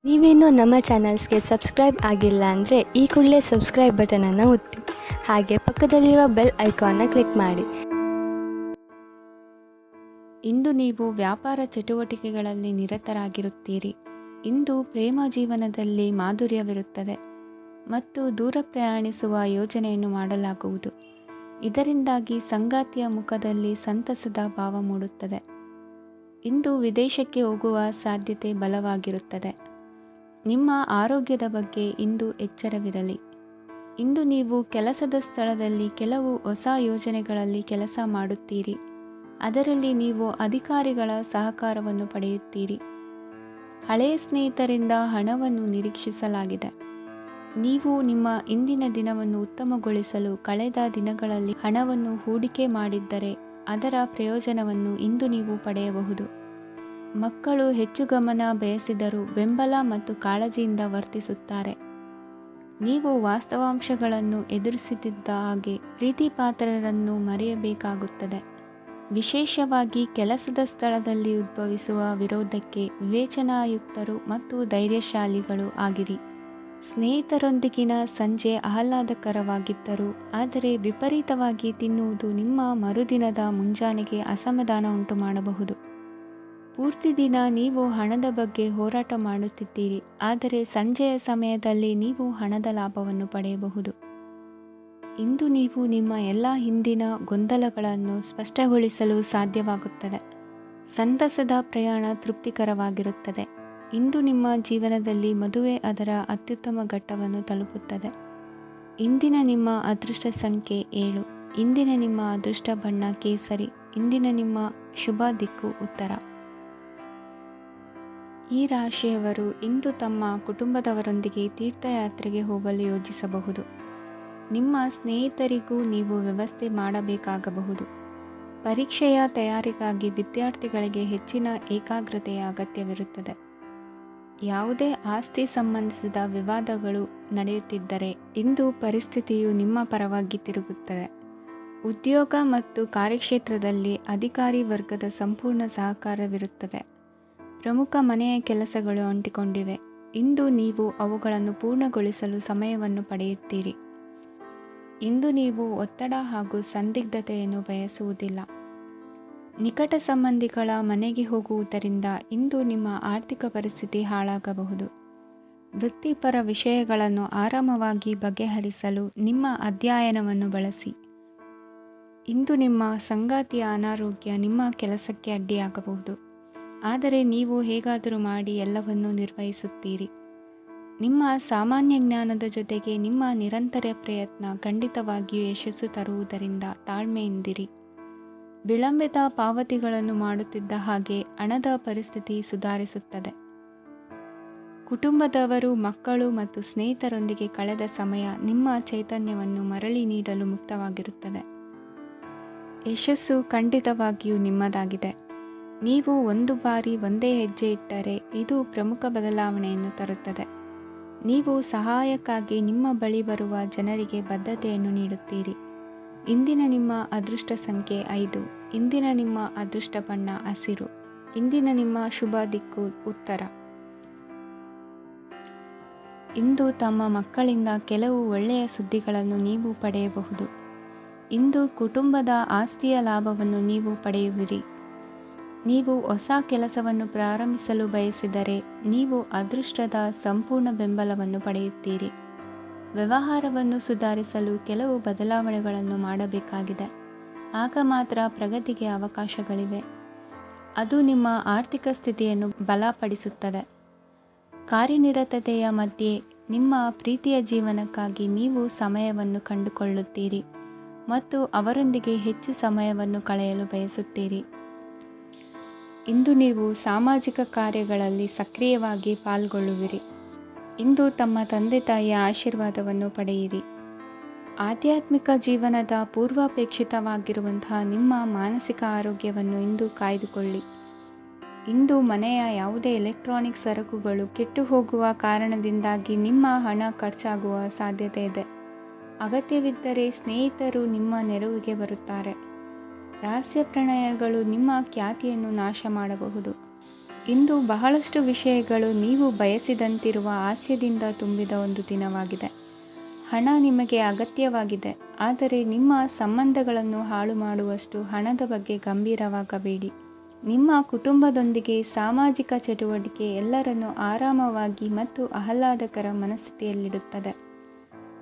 ನೀವೇನೂ ನಮ್ಮ ಚಾನಲ್ಸ್ಗೆ ಸಬ್ಸ್ಕ್ರೈಬ್ ಆಗಿಲ್ಲ ಅಂದರೆ ಈ ಕೂಡಲೇ ಸಬ್ಸ್ಕ್ರೈಬ್ ಬಟನನ್ನು ಒತ್ತಿ, ಹಾಗೆ ಪಕ್ಕದಲ್ಲಿರುವ ಬೆಲ್ ಐಕಾನ್ನ ಕ್ಲಿಕ್ ಮಾಡಿ. ಇಂದು ನೀವು ವ್ಯಾಪಾರ ಚಟುವಟಿಕೆಗಳಲ್ಲಿ ನಿರತರಾಗಿರುತ್ತೀರಿ. ಇಂದು ಪ್ರೇಮ ಜೀವನದಲ್ಲಿ ಮಾಧುರ್ಯವಿರುತ್ತದೆ ಮತ್ತು ದೂರ ಪ್ರಯಾಣಿಸುವ ಯೋಜನೆಯನ್ನು ಮಾಡಲಾಗುವುದು. ಇದರಿಂದಾಗಿ ಸಂಗಾತಿಯ ಮುಖದಲ್ಲಿ ಸಂತಸದ ಭಾವ ಮೂಡುತ್ತದೆ. ಇಂದು ವಿದೇಶಕ್ಕೆ ಹೋಗುವ ಸಾಧ್ಯತೆ ಬಲವಾಗಿರುತ್ತದೆ. ನಿಮ್ಮ ಆರೋಗ್ಯದ ಬಗ್ಗೆ ಇಂದು ಎಚ್ಚರವಿರಲಿ. ಇಂದು ನೀವು ಕೆಲಸದ ಸ್ಥಳದಲ್ಲಿ ಕೆಲವು ಹೊಸ ಯೋಜನೆಗಳಲ್ಲಿ ಕೆಲಸ ಮಾಡುತ್ತೀರಿ. ಅದರಲ್ಲಿ ನೀವು ಅಧಿಕಾರಿಗಳ ಸಹಕಾರವನ್ನು ಪಡೆಯುತ್ತೀರಿ. ಹಳೆಯ ಸ್ನೇಹಿತರಿಂದ ಹಣವನ್ನು ನಿರೀಕ್ಷಿಸಲಾಗಿದೆ. ನೀವು ನಿಮ್ಮ ಇಂದಿನ ದಿನವನ್ನು ಉತ್ತಮಗೊಳಿಸಲು ಕಳೆದ ದಿನಗಳಲ್ಲಿ ಹಣವನ್ನು ಹೂಡಿಕೆ ಮಾಡಿದ್ದರೆ ಅದರ ಪ್ರಯೋಜನವನ್ನು ಇಂದು ನೀವು ಪಡೆಯಬಹುದು. ಮಕ್ಕಳು ಹೆಚ್ಚು ಗಮನ ಬಯಸಿದರೂ ಬೆಂಬಲ ಮತ್ತು ಕಾಳಜಿಯಿಂದ ವರ್ತಿಸುತ್ತಾರೆ. ನೀವು ವಾಸ್ತವಾಂಶಗಳನ್ನು ಎದುರಿಸುತ್ತಿದ್ದ ಹಾಗೆ ಪ್ರೀತಿಪಾತ್ರರನ್ನು ಮರೆಯಬೇಕಾಗುತ್ತದೆ. ವಿಶೇಷವಾಗಿ ಕೆಲಸದ ಸ್ಥಳದಲ್ಲಿ ಉದ್ಭವಿಸುವ ವಿರೋಧಕ್ಕೆ ವಿವೇಚನಾಯುಕ್ತರು ಮತ್ತು ಧೈರ್ಯಶಾಲಿಗಳು ಆಗಿರಿ. ಸ್ನೇಹಿತರೊಂದಿಗಿನ ಸಂಜೆ ಆಹ್ಲಾದಕರವಾಗಿದ್ದರೂ ಆದರೆ ವಿಪರೀತವಾಗಿ ತಿನ್ನುವುದು ನಿಮ್ಮ ಮರುದಿನದ ಮುಂಜಾನೆಗೆ ಅಸಮಾಧಾನ ಉಂಟು ಮಾಡಬಹುದು. ಪೂರ್ತಿ ದಿನ ನೀವು ಹಣದ ಬಗ್ಗೆ ಹೋರಾಟ ಮಾಡುತ್ತಿದ್ದೀರಿ, ಆದರೆ ಸಂಜೆಯ ಸಮಯದಲ್ಲಿ ನೀವು ಹಣದ ಲಾಭವನ್ನು ಪಡೆಯಬಹುದು. ಇಂದು ನೀವು ನಿಮ್ಮ ಎಲ್ಲ ಹಿಂದಿನ ಗೊಂದಲಗಳನ್ನು ಸ್ಪಷ್ಟಗೊಳಿಸಲು ಸಾಧ್ಯವಾಗುತ್ತದೆ. ಸಂತಸದ ಪ್ರಯಾಣ ತೃಪ್ತಿಕರವಾಗಿರುತ್ತದೆ. ಇಂದು ನಿಮ್ಮ ಜೀವನದಲ್ಲಿ ಮದುವೆ ಅದರ ಅತ್ಯುತ್ತಮ ಘಟ್ಟವನ್ನು ತಲುಪುತ್ತದೆ. ಇಂದಿನ ನಿಮ್ಮ ಅದೃಷ್ಟ ಸಂಖ್ಯೆ 7. ಇಂದಿನ ನಿಮ್ಮ ಅದೃಷ್ಟ ಬಣ್ಣ ಕೇಸರಿ. ಇಂದಿನ ನಿಮ್ಮ ಶುಭ ದಿಕ್ಕು ಉತ್ತರ. ಈ ರಾಶಿಯವರು ಇಂದು ತಮ್ಮ ಕುಟುಂಬದವರೊಂದಿಗೆ ತೀರ್ಥಯಾತ್ರೆಗೆ ಹೋಗಲು ಯೋಜಿಸಬಹುದು. ನಿಮ್ಮ ಸ್ನೇಹಿತರಿಗೂ ನೀವು ವ್ಯವಸ್ಥೆ ಮಾಡಬೇಕಾಗಬಹುದು. ಪರೀಕ್ಷೆಯ ತಯಾರಿಗಾಗಿ ವಿದ್ಯಾರ್ಥಿಗಳಿಗೆ ಹೆಚ್ಚಿನ ಏಕಾಗ್ರತೆಯ ಅಗತ್ಯವಿರುತ್ತದೆ. ಯಾವುದೇ ಆಸ್ತಿ ಸಂಬಂಧಿಸಿದ ವಿವಾದಗಳು ನಡೆಯುತ್ತಿದ್ದರೆ ಇಂದು ಪರಿಸ್ಥಿತಿಯು ನಿಮ್ಮ ಪರವಾಗಿ ತಿರುಗುತ್ತದೆ. ಉದ್ಯೋಗ ಮತ್ತು ಕಾರ್ಯಕ್ಷೇತ್ರದಲ್ಲಿ ಅಧಿಕಾರಿ ವರ್ಗದ ಸಂಪೂರ್ಣ ಸಹಕಾರವಿರುತ್ತದೆ. ಪ್ರಮುಖ ಮನೆಯ ಕೆಲಸಗಳು ಅಂಟಿಕೊಂಡಿವೆ. ಇಂದು ನೀವು ಅವುಗಳನ್ನು ಪೂರ್ಣಗೊಳಿಸಲು ಸಮಯವನ್ನು ಪಡೆಯುತ್ತೀರಿ. ಇಂದು ನೀವು ಒತ್ತಡ ಹಾಗೂ ಸಂದಿಗ್ಧತೆಯನ್ನು ಬಯಸುವುದಿಲ್ಲ. ನಿಕಟ ಸಂಬಂಧಿಗಳ ಮನೆಗೆ ಹೋಗುವುದರಿಂದ ಇಂದು ನಿಮ್ಮ ಆರ್ಥಿಕ ಪರಿಸ್ಥಿತಿ ಹಾಳಾಗಬಹುದು. ವೃತ್ತಿಪರ ವಿಷಯಗಳನ್ನು ಆರಾಮವಾಗಿ ಬಗೆಹರಿಸಲು ನಿಮ್ಮ ಅಧ್ಯಯನವನ್ನು ಬಳಸಿ. ಇಂದು ನಿಮ್ಮ ಸಂಗಾತಿಯ ಅನಾರೋಗ್ಯ ನಿಮ್ಮ ಕೆಲಸಕ್ಕೆ ಅಡ್ಡಿಯಾಗಬಹುದು, ಆದರೆ ನೀವು ಹೇಗಾದರೂ ಮಾಡಿ ಎಲ್ಲವನ್ನೂ ನಿರ್ವಹಿಸುತ್ತೀರಿ. ನಿಮ್ಮ ಸಾಮಾನ್ಯ ಜ್ಞಾನದ ಜೊತೆಗೆ ನಿಮ್ಮ ನಿರಂತರ ಪ್ರಯತ್ನ ಖಂಡಿತವಾಗಿಯೂ ಯಶಸ್ಸು ತರುವುದರಿಂದ ತಾಳ್ಮೆಯಿಂದಿರಿ. ವಿಳಂಬಿತ ಪಾವತಿಗಳನ್ನು ಮಾಡುತ್ತಿದ್ದ ಹಾಗೆ ಹಣದ ಪರಿಸ್ಥಿತಿ ಸುಧಾರಿಸುತ್ತದೆ. ಕುಟುಂಬದವರು, ಮಕ್ಕಳು ಮತ್ತು ಸ್ನೇಹಿತರೊಂದಿಗೆ ಕಳೆದ ಸಮಯ ನಿಮ್ಮ ಚೈತನ್ಯವನ್ನು ಮರಳಿ ನೀಡಲು ಮುಕ್ತವಾಗಿರುತ್ತದೆ. ಯಶಸ್ಸು ಖಂಡಿತವಾಗಿಯೂ ನಿಮ್ಮದಾಗಿದೆ. ನೀವು ಒಂದು ಬಾರಿ ಒಂದೇ ಹೆಜ್ಜೆ ಇಟ್ಟರೆ ಇದು ಪ್ರಮುಖ ಬದಲಾವಣೆಯನ್ನು ತರುತ್ತದೆ. ನೀವು ಸಹಾಯಕ್ಕಾಗಿ ನಿಮ್ಮ ಬಳಿ ಬರುವ ಜನರಿಗೆ ಬದ್ಧತೆಯನ್ನು ನೀಡುತ್ತೀರಿ. ಇಂದಿನ ನಿಮ್ಮ ಅದೃಷ್ಟ ಸಂಖ್ಯೆ 5. ಇಂದಿನ ನಿಮ್ಮ ಅದೃಷ್ಟ ಬಣ್ಣ ಹಸಿರು. ಇಂದಿನ ನಿಮ್ಮ ಶುಭ ದಿಕ್ಕು ಉತ್ತರ. ಇಂದು ತಮ್ಮ ಮಕ್ಕಳಿಂದ ಕೆಲವು ಒಳ್ಳೆಯ ಸುದ್ದಿಗಳನ್ನು ನೀವು ಪಡೆಯಬಹುದು. ಇಂದು ಕುಟುಂಬದ ಆಸ್ತಿಯ ಲಾಭವನ್ನು ನೀವು ಪಡೆಯುವಿರಿ. ನೀವು ಹೊಸ ಕೆಲಸವನ್ನು ಪ್ರಾರಂಭಿಸಲು ಬಯಸಿದರೆ ನೀವು ಅದೃಷ್ಟದ ಸಂಪೂರ್ಣ ಬೆಂಬಲವನ್ನು ಪಡೆಯುತ್ತೀರಿ. ವ್ಯವಹಾರವನ್ನು ಸುಧಾರಿಸಲು ಕೆಲವು ಬದಲಾವಣೆಗಳನ್ನು ಮಾಡಬೇಕಾಗಿದೆ. ಆಗ ಮಾತ್ರ ಪ್ರಗತಿಗೆ ಅವಕಾಶಗಳಿವೆ. ಅದು ನಿಮ್ಮ ಆರ್ಥಿಕ ಸ್ಥಿತಿಯನ್ನು ಬಲಪಡಿಸುತ್ತದೆ. ಕಾರ್ಯನಿರತತೆಯ ಮಧ್ಯೆ ನಿಮ್ಮ ಪ್ರೀತಿಯ ಜೀವನಕ್ಕಾಗಿ ನೀವು ಸಮಯವನ್ನು ಕಂಡುಕೊಳ್ಳುತ್ತೀರಿ ಮತ್ತು ಅವರೊಂದಿಗೆ ಹೆಚ್ಚು ಸಮಯವನ್ನು ಕಳೆಯಲು ಬಯಸುತ್ತೀರಿ. ಇಂದು ನೀವು ಸಾಮಾಜಿಕ ಕಾರ್ಯಗಳಲ್ಲಿ ಸಕ್ರಿಯವಾಗಿ ಪಾಲ್ಗೊಳ್ಳುವಿರಿ. ಇಂದು ತಮ್ಮ ತಂದೆ ತಾಯಿಯ ಆಶೀರ್ವಾದವನ್ನು ಪಡೆಯಿರಿ. ಆಧ್ಯಾತ್ಮಿಕ ಜೀವನದ ಪೂರ್ವಾಪೇಕ್ಷಿತವಾಗಿರುವಂತಹ ನಿಮ್ಮ ಮಾನಸಿಕ ಆರೋಗ್ಯವನ್ನು ಇಂದು ಕಾಯ್ದುಕೊಳ್ಳಿ. ಇಂದು ಮನೆಯ ಯಾವುದೇ ಎಲೆಕ್ಟ್ರಾನಿಕ್ ಸರಕುಗಳು ಕೆಟ್ಟು ಹೋಗುವ ಕಾರಣದಿಂದಾಗಿ ನಿಮ್ಮ ಹಣ ಖರ್ಚಾಗುವ ಸಾಧ್ಯತೆ ಇದೆ. ಅಗತ್ಯವಿದ್ದರೆ ಸ್ನೇಹಿತರು ನಿಮ್ಮ ನೆರವಿಗೆ ಬರುತ್ತಾರೆ. ರಹಸ್ಯ ಪ್ರಣಯಗಳು ನಿಮ್ಮ ಖ್ಯಾತಿಯನ್ನು ನಾಶ ಮಾಡಬಹುದು. ಇಂದು ಬಹಳಷ್ಟು ವಿಷಯಗಳು ನೀವು ಬಯಸಿದಂತಿರುವ ಹಾಸ್ಯದಿಂದ ತುಂಬಿದ ಒಂದು ದಿನವಾಗಿದೆ. ಹಣ ನಿಮಗೆ ಅಗತ್ಯವಾಗಿದೆ, ಆದರೆ ನಿಮ್ಮ ಸಂಬಂಧಗಳನ್ನು ಹಾಳು ಮಾಡುವಷ್ಟು ಹಣದ ಬಗ್ಗೆ ಗಂಭೀರವಾಗಬೇಡಿ. ನಿಮ್ಮ ಕುಟುಂಬದೊಂದಿಗೆ ಸಾಮಾಜಿಕ ಚಟುವಟಿಕೆ ಎಲ್ಲರನ್ನೂ ಆರಾಮವಾಗಿ ಮತ್ತು ಆಹ್ಲಾದಕರ ಮನಸ್ಥಿತಿಯಲ್ಲಿಡುತ್ತದೆ.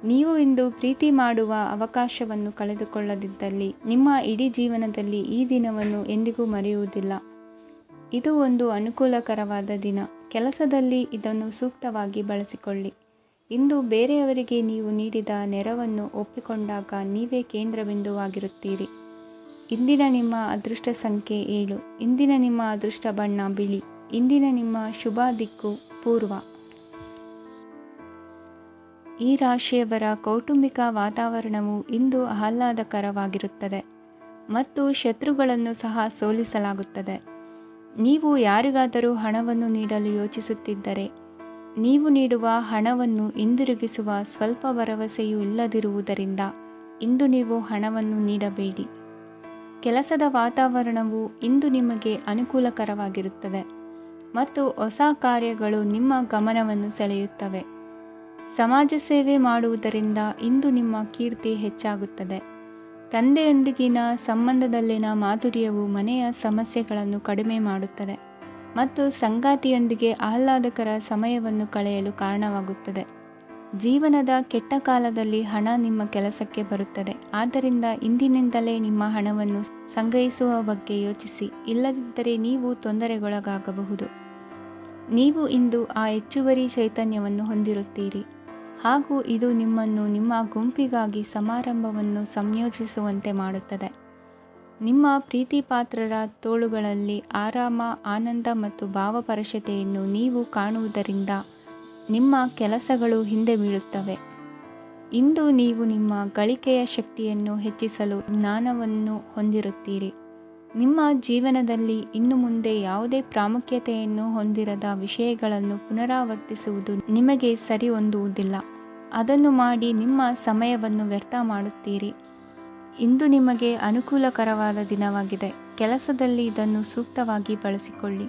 ನೀವು ಇಂದು ಪ್ರೀತಿ ಮಾಡುವ ಅವಕಾಶವನ್ನು ಕಳೆದುಕೊಳ್ಳದಿದ್ದಲ್ಲಿ ನಿಮ್ಮ ಇಡೀ ಜೀವನದಲ್ಲಿ ಈ ದಿನವನ್ನು ಎಂದಿಗೂ ಮರೆಯುವುದಿಲ್ಲ. ಇದು ಒಂದು ಅನುಕೂಲಕರವಾದ ದಿನ. ಕೆಲಸದಲ್ಲಿ ಇದನ್ನು ಸೂಕ್ತವಾಗಿ ಬಳಸಿಕೊಳ್ಳಿ. ಇಂದು ಬೇರೆಯವರಿಗೆ ನೀವು ನೀಡಿದ ನೆರವನ್ನು ಒಪ್ಪಿಕೊಂಡಾಗ ನೀವೇ ಕೇಂದ್ರಬಿಂದುವಾಗಿರುತ್ತೀರಿ. ಇಂದಿನ ನಿಮ್ಮ ಅದೃಷ್ಟ ಸಂಖ್ಯೆ 7. ಇಂದಿನ ನಿಮ್ಮ ಅದೃಷ್ಟ ಬಣ್ಣ ಬಿಳಿ. ಇಂದಿನ ನಿಮ್ಮ ಶುಭ ದಿಕ್ಕು ಪೂರ್ವ. ಈ ರಾಶಿಯವರ ಕೌಟುಂಬಿಕ ವಾತಾವರಣವು ಇಂದು ಆಹ್ಲಾದಕರವಾಗಿರುತ್ತದೆ ಮತ್ತು ಶತ್ರುಗಳನ್ನು ಸಹ ಸೋಲಿಸಲಾಗುತ್ತದೆ. ನೀವು ಯಾರಿಗಾದರೂ ಹಣವನ್ನು ನೀಡಲು ಯೋಚಿಸುತ್ತಿದ್ದರೆ, ನೀವು ನೀಡುವ ಹಣವನ್ನು ಹಿಂದಿರುಗಿಸುವ ಸ್ವಲ್ಪ ಭರವಸೆಯೂ ಇಲ್ಲದಿರುವುದರಿಂದ ಇಂದು ನೀವು ಹಣವನ್ನು ನೀಡಬೇಡಿ. ಕೆಲಸದ ವಾತಾವರಣವು ಇಂದು ನಿಮಗೆ ಅನುಕೂಲಕರವಾಗಿರುತ್ತದೆ ಮತ್ತು ಹೊಸ ಕಾರ್ಯಗಳು ನಿಮ್ಮ ಗಮನವನ್ನು ಸೆಳೆಯುತ್ತವೆ. ಸಮಾಜ ಸೇವೆ ಮಾಡುವುದರಿಂದ ಇಂದು ನಿಮ್ಮ ಕೀರ್ತಿ ಹೆಚ್ಚಾಗುತ್ತದೆ. ತಂದೆಯೊಂದಿಗಿನ ಸಂಬಂಧದಲ್ಲಿನ ಮಾಧುರ್ಯವು ಮನೆಯ ಸಮಸ್ಯೆಗಳನ್ನು ಕಡಿಮೆ ಮಾಡುತ್ತದೆ ಮತ್ತು ಸಂಗಾತಿಯೊಂದಿಗೆ ಆಹ್ಲಾದಕರ ಸಮಯವನ್ನು ಕಳೆಯಲು ಕಾರಣವಾಗುತ್ತದೆ. ಜೀವನದ ಕೆಟ್ಟ ಕಾಲದಲ್ಲಿ ಹಣ ನಿಮ್ಮ ಕೆಲಸಕ್ಕೆ ಬರುತ್ತದೆ, ಆದ್ದರಿಂದ ಇಂದಿನಿಂದಲೇ ನಿಮ್ಮ ಹಣವನ್ನು ಸಂಗ್ರಹಿಸುವ ಬಗ್ಗೆ ಯೋಚಿಸಿ, ಇಲ್ಲದಿದ್ದರೆ ನೀವು ತೊಂದರೆಗೊಳಗಾಗಬಹುದು. ನೀವು ಇಂದು ಆ ಹೆಚ್ಚುವರಿ ಚೈತನ್ಯವನ್ನು ಹೊಂದಿರುತ್ತೀರಿ ಹಾಗೂ ಇದು ನಿಮ್ಮನ್ನು ನಿಮ್ಮ ಗುಂಪಿಗಾಗಿ ಸಮಾರಂಭವನ್ನು ಸಂಯೋಜಿಸುವಂತೆ ಮಾಡುತ್ತದೆ. ನಿಮ್ಮ ಪ್ರೀತಿಪಾತ್ರರ ತೋಳುಗಳಲ್ಲಿ ಆರಾಮ, ಆನಂದ ಮತ್ತು ಭಾವಪರಶತೆಯನ್ನು ನೀವು ಕಾಣುವುದರಿಂದ ನಿಮ್ಮ ಕೆಲಸಗಳು ಹಿಂದೆ ಬೀಳುತ್ತವೆ. ಇಂದು ನೀವು ನಿಮ್ಮ ಗಳಿಕೆಯ ಶಕ್ತಿಯನ್ನು ಹೆಚ್ಚಿಸಲು ಜ್ಞಾನವನ್ನು ಹೊಂದಿರುತ್ತೀರಿ. ನಿಮ್ಮ ಜೀವನದಲ್ಲಿ ಇನ್ನು ಮುಂದೆ ಯಾವುದೇ ಪ್ರಾಮುಖ್ಯತೆಯನ್ನು ಹೊಂದಿರದ ವಿಷಯಗಳನ್ನು ಪುನರಾವರ್ತಿಸುವುದು ನಿಮಗೆ ಸರಿ ಹೊಂದುವುದಿಲ್ಲ. ಅದನ್ನು ಮಾಡಿ ನಿಮ್ಮ ಸಮಯವನ್ನು ವ್ಯರ್ಥ ಮಾಡುತ್ತೀರಿ. ಇಂದು ನಿಮಗೆ ಅನುಕೂಲಕರವಾದ ದಿನವಾಗಿದೆ. ಕೆಲಸದಲ್ಲಿ ಇದನ್ನು ಸೂಕ್ತವಾಗಿ ಬಳಸಿಕೊಳ್ಳಿ.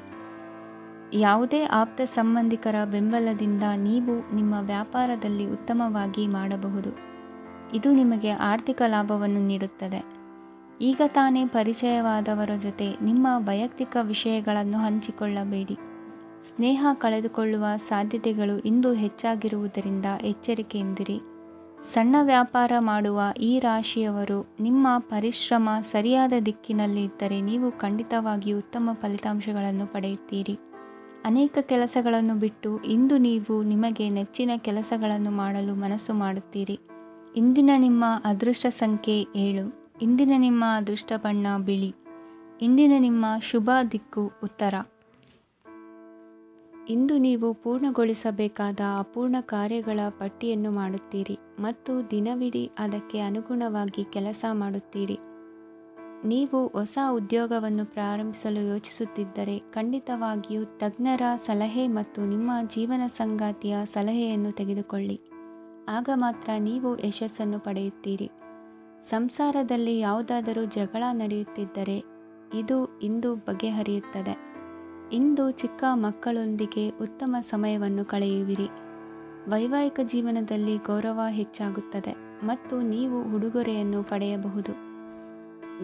ಯಾವುದೇ ಆಪ್ತ ಸಂಬಂಧಿಕರ ಬೆಂಬಲದಿಂದ ನೀವು ನಿಮ್ಮ ವ್ಯಾಪಾರದಲ್ಲಿ ಉತ್ತಮವಾಗಿ ಮಾಡಬಹುದು. ಇದು ನಿಮಗೆ ಆರ್ಥಿಕ ಲಾಭವನ್ನು ನೀಡುತ್ತದೆ. ಈಗ ತಾನೇ ಪರಿಚಯವಾದವರ ಜೊತೆ ನಿಮ್ಮ ವೈಯಕ್ತಿಕ ವಿಷಯಗಳನ್ನು ಹಂಚಿಕೊಳ್ಳಬೇಡಿ. ಸ್ನೇಹ ಕಳೆದುಕೊಳ್ಳುವ ಸಾಧ್ಯತೆಗಳು ಇಂದು ಹೆಚ್ಚಾಗಿರುವುದರಿಂದ ಎಚ್ಚರಿಕೆಯಿಂದಿರಿ. ಸಣ್ಣ ವ್ಯಾಪಾರ ಮಾಡುವ ಈ ರಾಶಿಯವರು ನಿಮ್ಮ ಪರಿಶ್ರಮ ಸರಿಯಾದ ದಿಕ್ಕಿನಲ್ಲಿ ಇದ್ದರೆ ನೀವು ಖಂಡಿತವಾಗಿಯೂ ಉತ್ತಮ ಫಲಿತಾಂಶಗಳನ್ನು ಪಡೆಯುತ್ತೀರಿ. ಅನೇಕ ಕೆಲಸಗಳನ್ನು ಬಿಟ್ಟು ಇಂದು ನೀವು ನಿಮಗೆ ನೆಚ್ಚಿನ ಕೆಲಸಗಳನ್ನು ಮಾಡಲು ಮನಸ್ಸು ಮಾಡುತ್ತೀರಿ. ಇಂದಿನ ನಿಮ್ಮ ಅದೃಷ್ಟ ಸಂಖ್ಯೆ 7. ಇಂದಿನ ನಿಮ್ಮ ಅದೃಷ್ಟ ಬಣ್ಣ ಬಿಳಿ. ಇಂದಿನ ನಿಮ್ಮ ಶುಭ ದಿಕ್ಕು ಉತ್ತರ. ಇಂದು ನೀವು ಪೂರ್ಣಗೊಳಿಸಬೇಕಾದ ಅಪೂರ್ಣ ಕಾರ್ಯಗಳ ಪಟ್ಟಿಯನ್ನು ಮಾಡುತ್ತೀರಿ ಮತ್ತು ದಿನವಿಡೀ ಅದಕ್ಕೆ ಅನುಗುಣವಾಗಿ ಕೆಲಸ ಮಾಡುತ್ತೀರಿ. ನೀವು ಹೊಸ ಉದ್ಯೋಗವನ್ನು ಪ್ರಾರಂಭಿಸಲು ಯೋಚಿಸುತ್ತಿದ್ದರೆ ಖಂಡಿತವಾಗಿಯೂ ತಜ್ಞರ ಸಲಹೆ ಮತ್ತು ನಿಮ್ಮ ಜೀವನ ಸಂಗಾತಿಯ ಸಲಹೆಯನ್ನು ತೆಗೆದುಕೊಳ್ಳಿ. ಆಗ ಮಾತ್ರ ನೀವು ಯಶಸ್ಸನ್ನು ಪಡೆಯುತ್ತೀರಿ. ಸಂಸಾರದಲ್ಲಿ ಯಾವುದಾದರೂ ಜಗಳ ನಡೆಯುತ್ತಿದ್ದರೆ ಇದು ಇಂದು ಬಗೆಹರಿಯುತ್ತದೆ. ಇಂದು ಚಿಕ್ಕ ಮಕ್ಕಳೊಂದಿಗೆ ಉತ್ತಮ ಸಮಯವನ್ನು ಕಳೆಯುವಿರಿ. ವೈವಾಹಿಕ ಜೀವನದಲ್ಲಿ ಗೌರವ ಹೆಚ್ಚಾಗುತ್ತದೆ ಮತ್ತು ನೀವು ಉಡುಗೊರೆಯನ್ನು ಪಡೆಯಬಹುದು.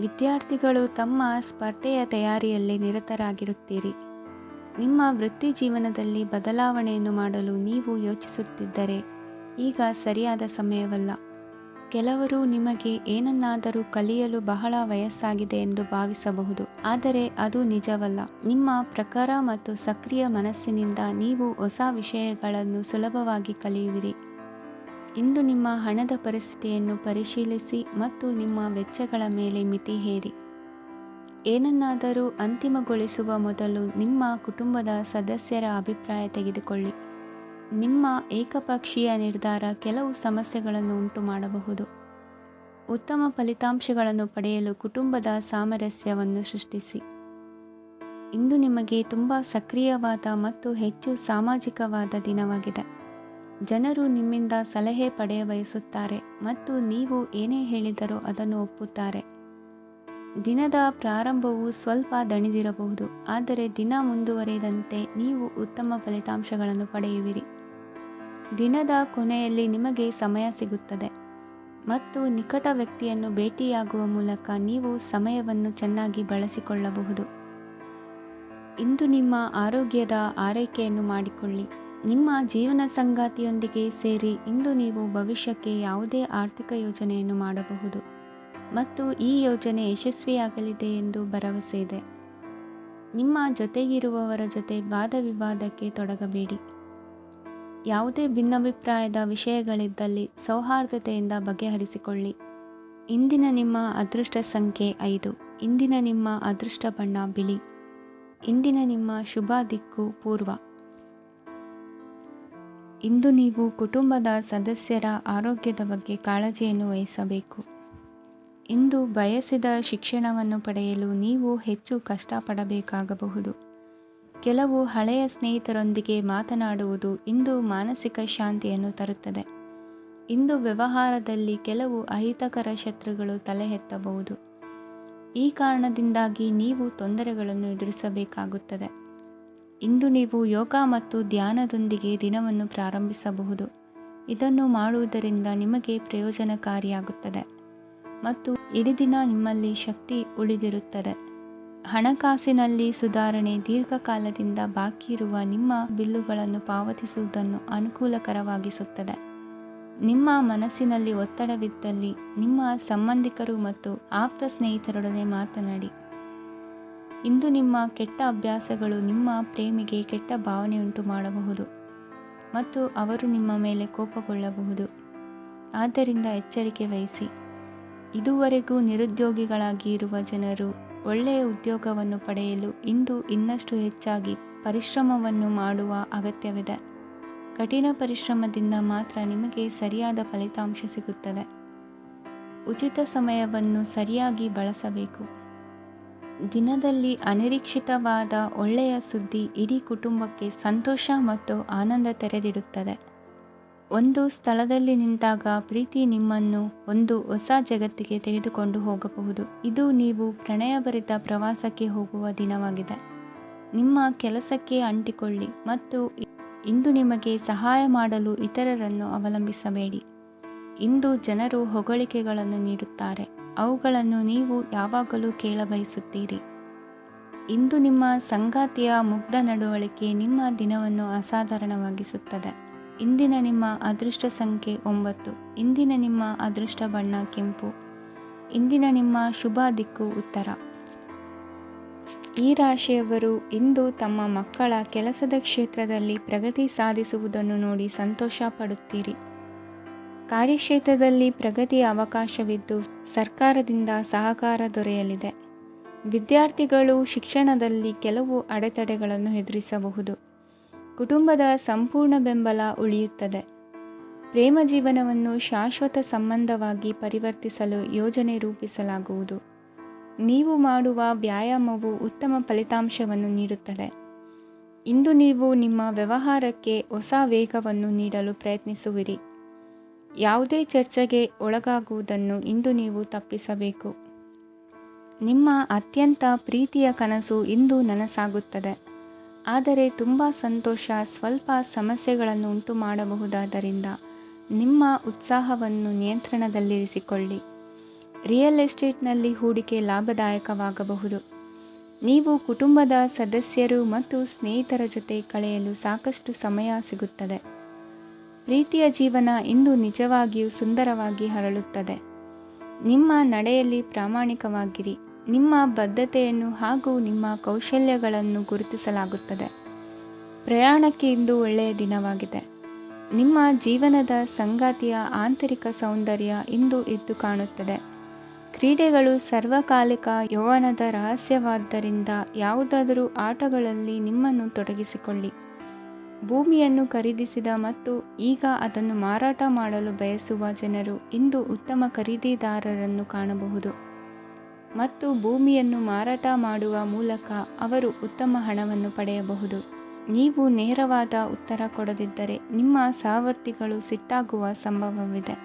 ವಿದ್ಯಾರ್ಥಿಗಳು ತಮ್ಮ ಸ್ಪರ್ಧೆಯ ತಯಾರಿಯಲ್ಲಿ ನಿರತರಾಗಿರುತ್ತೀರಿ. ನಿಮ್ಮ ವೃತ್ತಿ ಜೀವನದಲ್ಲಿ ಬದಲಾವಣೆಯನ್ನು ಮಾಡಲು ನೀವು ಯೋಚಿಸುತ್ತಿದ್ದರೆ ಈಗ ಸರಿಯಾದ ಸಮಯವಲ್ಲ. ಕೆಲವರು ನಿಮಗೆ ಏನನ್ನಾದರೂ ಕಲಿಯಲು ಬಹಳ ವಯಸ್ಸಾಗಿದೆ ಎಂದು ಭಾವಿಸಬಹುದು, ಆದರೆ ಅದು ನಿಜವಲ್ಲ. ನಿಮ್ಮ ಪ್ರಖರ ಮತ್ತು ಸಕ್ರಿಯ ಮನಸ್ಸಿನಿಂದ ನೀವು ಹೊಸ ವಿಷಯಗಳನ್ನು ಸುಲಭವಾಗಿ ಕಲಿಯುವಿರಿ. ಇಂದು ನಿಮ್ಮ ಹಣದ ಪರಿಸ್ಥಿತಿಯನ್ನು ಪರಿಶೀಲಿಸಿ ಮತ್ತು ನಿಮ್ಮ ವೆಚ್ಚಗಳ ಮೇಲೆ ಮಿತಿ ಹೇರಿ. ಏನನ್ನಾದರೂ ಅಂತಿಮಗೊಳಿಸುವ ಮೊದಲು ನಿಮ್ಮ ಕುಟುಂಬದ ಸದಸ್ಯರ ಅಭಿಪ್ರಾಯ ತೆಗೆದುಕೊಳ್ಳಿ. ನಿಮ್ಮ ಏಕಪಕ್ಷೀಯ ನಿರ್ಧಾರ ಕೆಲವು ಸಮಸ್ಯೆಗಳನ್ನು ಉಂಟು ಮಾಡಬಹುದು. ಉತ್ತಮ ಫಲಿತಾಂಶಗಳನ್ನು ಪಡೆಯಲು ಕುಟುಂಬದ ಸಾಮರಸ್ಯವನ್ನು ಸೃಷ್ಟಿಸಿ. ಇಂದು ನಿಮಗೆ ತುಂಬ ಸಕ್ರಿಯವಾದ ಮತ್ತು ಹೆಚ್ಚು ಸಾಮಾಜಿಕವಾದ ದಿನವಾಗಿದೆ. ಜನರು ನಿಮ್ಮಿಂದ ಸಲಹೆ ಪಡೆಯ ಬಯಸುತ್ತಾರೆ ಮತ್ತು ನೀವು ಏನೇ ಹೇಳಿದರೂ ಅದನ್ನು ಒಪ್ಪುತ್ತಾರೆ. ದಿನದ ಪ್ರಾರಂಭವು ಸ್ವಲ್ಪ ದಣಿದಿರಬಹುದು, ಆದರೆ ದಿನ ಮುಂದುವರಿದಂತೆ ನೀವು ಉತ್ತಮ ಫಲಿತಾಂಶಗಳನ್ನು ಪಡೆಯುವಿರಿ. ದಿನದ ಕೊನೆಯಲ್ಲಿ ನಿಮಗೆ ಸಮಯ ಸಿಗುತ್ತದೆ ಮತ್ತು ನಿಕಟ ವ್ಯಕ್ತಿಯನ್ನು ಭೇಟಿಯಾಗುವ ಮೂಲಕ ನೀವು ಸಮಯವನ್ನು ಚೆನ್ನಾಗಿ ಬಳಸಿಕೊಳ್ಳಬಹುದು. ಇಂದು ನಿಮ್ಮ ಆರೋಗ್ಯದ ಆರೈಕೆಯನ್ನು ಮಾಡಿಕೊಳ್ಳಿ. ನಿಮ್ಮ ಜೀವನ ಸಂಗಾತಿಯೊಂದಿಗೆ ಸೇರಿ ಇಂದು ನೀವು ಭವಿಷ್ಯಕ್ಕೆ ಯಾವುದೇ ಆರ್ಥಿಕ ಯೋಜನೆಯನ್ನು ಮಾಡಬಹುದು ಮತ್ತು ಈ ಯೋಜನೆ ಯಶಸ್ವಿಯಾಗಲಿದೆ ಎಂದು ಭರವಸೆ ಇದೆ. ನಿಮ್ಮ ಜೊತೆಗಿರುವವರ ಜೊತೆ ವಾದ ವಿವಾದಕ್ಕೆ ತೊಡಗಬೇಡಿ. ಯಾವುದೇ ಭಿನ್ನಾಭಿಪ್ರಾಯದ ವಿಷಯಗಳಿದ್ದಲ್ಲಿ ಸೌಹಾರ್ದತೆಯಿಂದ ಬಗೆಹರಿಸಿಕೊಳ್ಳಿ. ಇಂದಿನ ನಿಮ್ಮ ಅದೃಷ್ಟ ಸಂಖ್ಯೆ 5. ಇಂದಿನ ನಿಮ್ಮ ಅದೃಷ್ಟ ಬಣ್ಣ ಬಿಳಿ. ಇಂದಿನ ನಿಮ್ಮ ಶುಭ ದಿಕ್ಕು ಪೂರ್ವ. ಇಂದು ನೀವು ಕುಟುಂಬದ ಸದಸ್ಯರ ಆರೋಗ್ಯದ ಬಗ್ಗೆ ಕಾಳಜಿಯನ್ನು ವಹಿಸಬೇಕು. ಇಂದು ಬಯಸಿದ ಶಿಕ್ಷಣವನ್ನು ಪಡೆಯಲು ನೀವು ಹೆಚ್ಚು ಕಷ್ಟಪಡಬೇಕಾಗಬಹುದು. ಕೆಲವು ಹಳೆಯ ಸ್ನೇಹಿತರೊಂದಿಗೆ ಮಾತನಾಡುವುದು ಇಂದು ಮಾನಸಿಕ ಶಾಂತಿಯನ್ನು ತರುತ್ತದೆ. ಇಂದು ವ್ಯವಹಾರದಲ್ಲಿ ಕೆಲವು ಅಹಿತಕರ ಶತ್ರುಗಳು ತಲೆ ಎತ್ತಬಹುದು. ಈ ಕಾರಣದಿಂದಾಗಿ ನೀವು ತೊಂದರೆಗಳನ್ನು ಎದುರಿಸಬೇಕಾಗುತ್ತದೆ. ಇಂದು ನೀವು ಯೋಗ ಮತ್ತು ಧ್ಯಾನದೊಂದಿಗೆ ದಿನವನ್ನು ಪ್ರಾರಂಭಿಸಬಹುದು. ಇದನ್ನು ಮಾಡುವುದರಿಂದ ನಿಮಗೆ ಪ್ರಯೋಜನಕಾರಿಯಾಗುತ್ತದೆ ಮತ್ತು ಇಡೀ ದಿನ ನಿಮ್ಮಲ್ಲಿ ಶಕ್ತಿ ಉಳಿದಿರುತ್ತದೆ. ಹಣಕಾಸಿನಲ್ಲಿ ಸುಧಾರಣೆ. ದೀರ್ಘಕಾಲದಿಂದ ಬಾಕಿ ಇರುವ ನಿಮ್ಮ ಬಿಲ್ಲುಗಳನ್ನು ಪಾವತಿಸುವುದನ್ನು ಅನುಕೂಲಕರವಾಗಿಸುತ್ತದೆ. ನಿಮ್ಮ ಮನಸ್ಸಿನಲ್ಲಿ ಒತ್ತಡವಿದ್ದಲ್ಲಿ ನಿಮ್ಮ ಸಂಬಂಧಿಕರು ಮತ್ತು ಆಪ್ತ ಸ್ನೇಹಿತರೊಡನೆ ಮಾತನಾಡಿ. ಇಂದು ನಿಮ್ಮ ಕೆಟ್ಟ ಅಭ್ಯಾಸಗಳು ನಿಮ್ಮ ಪ್ರೇಮಿಗೆ ಕೆಟ್ಟ ಭಾವನೆಯುಂಟು ಮಾಡಬಹುದು ಮತ್ತು ಅವರು ನಿಮ್ಮ ಮೇಲೆ ಕೋಪಗೊಳ್ಳಬಹುದು. ಆದ್ದರಿಂದ ಎಚ್ಚರಿಕೆ ವಹಿಸಿ. ಇದುವರೆಗೂ ನಿರುದ್ಯೋಗಿಗಳಾಗಿ ಇರುವ ಜನರು ಒಳ್ಳೆಯ ಉದ್ಯೋಗವನ್ನು ಪಡೆಯಲು ಇಂದು ಇನ್ನಷ್ಟು ಹೆಚ್ಚಾಗಿ ಪರಿಶ್ರಮವನ್ನು ಮಾಡುವ ಅಗತ್ಯವಿದೆ. ಕಠಿಣ ಪರಿಶ್ರಮದಿಂದ ಮಾತ್ರ ನಿಮಗೆ ಸರಿಯಾದ ಫಲಿತಾಂಶ ಸಿಗುತ್ತದೆ. ಉಚಿತ ಸಮಯವನ್ನು ಸರಿಯಾಗಿ ಬಳಸಬೇಕು. ದಿನದಲ್ಲಿ ಅನಿರೀಕ್ಷಿತವಾದ ಒಳ್ಳೆಯ ಸುದ್ದಿ ಇಡೀ ಕುಟುಂಬಕ್ಕೆ ಸಂತೋಷ ಮತ್ತು ಆನಂದ ತೆರೆದಿಡುತ್ತದೆ. ಒಂದು ಸ್ಥಳದಲ್ಲಿ ನಿಂತಾಗ ಪ್ರೀತಿ ನಿಮ್ಮನ್ನು ಒಂದು ಹೊಸ ಜಗತ್ತಿಗೆ ತೆಗೆದುಕೊಂಡು ಹೋಗಬಹುದು. ಇದು ನೀವು ಪ್ರಣಯಭರಿತ ಪ್ರವಾಸಕ್ಕೆ ಹೋಗುವ ದಿನವಾಗಿದೆ. ನಿಮ್ಮ ಕೆಲಸಕ್ಕೆ ಅಂಟಿಕೊಳ್ಳಿ ಮತ್ತು ಇಂದು ನಿಮಗೆ ಸಹಾಯ ಮಾಡಲು ಇತರರನ್ನು ಅವಲಂಬಿಸಬೇಡಿ. ಇಂದು ಜನರು ಹೊಗಳಿಕೆಗಳನ್ನು ನೀಡುತ್ತಾರೆ, ಅವುಗಳನ್ನು ನೀವು ಯಾವಾಗಲೂ ಕೇಳಬಯಸುತ್ತೀರಿ. ಇಂದು ನಿಮ್ಮ ಸಂಗಾತಿಯ ಮುಗ್ಧ ನಡವಳಿಕೆ ನಿಮ್ಮ ದಿನವನ್ನು ಅಸಾಧಾರಣವಾಗಿಸುತ್ತದೆ. ಇಂದಿನ ನಿಮ್ಮ ಅದೃಷ್ಟ ಸಂಖ್ಯೆ 9. ಇಂದಿನ ನಿಮ್ಮ ಅದೃಷ್ಟ ಬಣ್ಣ ಕೆಂಪು. ಇಂದಿನ ನಿಮ್ಮ ಶುಭ ದಿಕ್ಕು ಉತ್ತರ. ಈ ರಾಶಿಯವರು ಇಂದು ತಮ್ಮ ಮಕ್ಕಳ ಕೆಲಸದ ಕ್ಷೇತ್ರದಲ್ಲಿ ಪ್ರಗತಿ ಸಾಧಿಸುವುದನ್ನು ನೋಡಿ ಸಂತೋಷ ಪಡುತ್ತೀರಿ. ಕಾರ್ಯಕ್ಷೇತ್ರದಲ್ಲಿ ಪ್ರಗತಿಯ ಅವಕಾಶವಿದ್ದು ಸರ್ಕಾರದಿಂದ ಸಹಕಾರ ದೊರೆಯಲಿದೆ. ವಿದ್ಯಾರ್ಥಿಗಳು ಶಿಕ್ಷಣದಲ್ಲಿ ಕೆಲವು ಅಡೆತಡೆಗಳನ್ನು ಎದುರಿಸಬಹುದು. ಕುಟುಂಬದ ಸಂಪೂರ್ಣ ಬೆಂಬಲ ಉಳಿಯುತ್ತದೆ. ಪ್ರೇಮ ಜೀವನವನ್ನು ಶಾಶ್ವತ ಸಂಬಂಧವಾಗಿ ಪರಿವರ್ತಿಸಲು ಯೋಜನೆ ರೂಪಿಸಲಾಗುವುದು. ನೀವು ಮಾಡುವ ವ್ಯಾಯಾಮವು ಉತ್ತಮ ಫಲಿತಾಂಶವನ್ನು ನೀಡುತ್ತದೆ. ಇಂದು ನೀವು ನಿಮ್ಮ ವ್ಯವಹಾರಕ್ಕೆ ಹೊಸ ವೇಗವನ್ನು ನೀಡಲು ಪ್ರಯತ್ನಿಸುವಿರಿ. ಯಾವುದೇ ಚರ್ಚೆಗೆ ಒಳಗಾಗುವುದನ್ನು ಇಂದು ನೀವು ತಪ್ಪಿಸಬೇಕು. ನಿಮ್ಮ ಅತ್ಯಂತ ಪ್ರೀತಿಯ ಕನಸು ಇಂದು ನನಸಾಗುತ್ತದೆ. ಆದರೆ ತುಂಬ ಸಂತೋಷ ಸ್ವಲ್ಪ ಸಮಸ್ಯೆಗಳನ್ನು ಉಂಟು ಮಾಡಬಹುದಾದ್ದರಿಂದ ನಿಮ್ಮ ಉತ್ಸಾಹವನ್ನು ನಿಯಂತ್ರಣದಲ್ಲಿರಿಸಿಕೊಳ್ಳಿ. ರಿಯಲ್ ಎಸ್ಟೇಟ್ನಲ್ಲಿ ಹೂಡಿಕೆ ಲಾಭದಾಯಕವಾಗಬಹುದು. ನೀವು ಕುಟುಂಬದ ಸದಸ್ಯರು ಮತ್ತು ಸ್ನೇಹಿತರ ಜೊತೆ ಕಳೆಯಲು ಸಾಕಷ್ಟು ಸಮಯ ಸಿಗುತ್ತದೆ. ಪ್ರೀತಿಯ ಜೀವನ ಇಂದು ನಿಜವಾಗಿಯೂ ಸುಂದರವಾಗಿ ಹರಳುತ್ತದೆ. ನಿಮ್ಮ ನಡೆಯಲ್ಲಿ ಪ್ರಾಮಾಣಿಕವಾಗಿರಿ. ನಿಮ್ಮ ಬದ್ಧತೆಯನ್ನು ಹಾಗೂ ನಿಮ್ಮ ಕೌಶಲ್ಯಗಳನ್ನು ಗುರುತಿಸಲಾಗುತ್ತದೆ. ಪ್ರಯಾಣಕ್ಕೆ ಇಂದು ಒಳ್ಳೆಯ ದಿನವಾಗಿದೆ. ನಿಮ್ಮ ಜೀವನದ ಸಂಗಾತಿಯ ಆಂತರಿಕ ಸೌಂದರ್ಯ ಇಂದು ಎದ್ದು ಕಾಣುತ್ತದೆ. ಕ್ರೀಡೆಗಳು ಸರ್ವಕಾಲಿಕ ಯೌವನದ ರಹಸ್ಯವಾದ್ದರಿಂದ ಯಾವುದಾದರೂ ಆಟಗಳಲ್ಲಿ ನಿಮ್ಮನ್ನು ತೊಡಗಿಸಿಕೊಳ್ಳಿ. ಭೂಮಿಯನ್ನು ಖರೀದಿಸಿದ ಮತ್ತು ಈಗ ಅದನ್ನು ಮಾರಾಟ ಮಾಡಲು ಬಯಸುವ ಜನರು ಇಂದು ಉತ್ತಮ ಖರೀದಿದಾರರನ್ನು ಕಾಣಬಹುದು ಮತ್ತು ಭೂಮಿಯನ್ನು ಮಾರಾಟ ಮಾಡುವ ಮೂಲಕ ಅವರು ಉತ್ತಮ ಹಣವನ್ನು ಪಡೆಯಬಹುದು. ನೀವು ನೇರವಾದ ಉತ್ತರ ಕೊಡದಿದ್ದರೆ ನಿಮ್ಮ ಸಹವರ್ತಿಗಳು ಸಿಟ್ಟಾಗುವ ಸಂಭವವಿದೆ.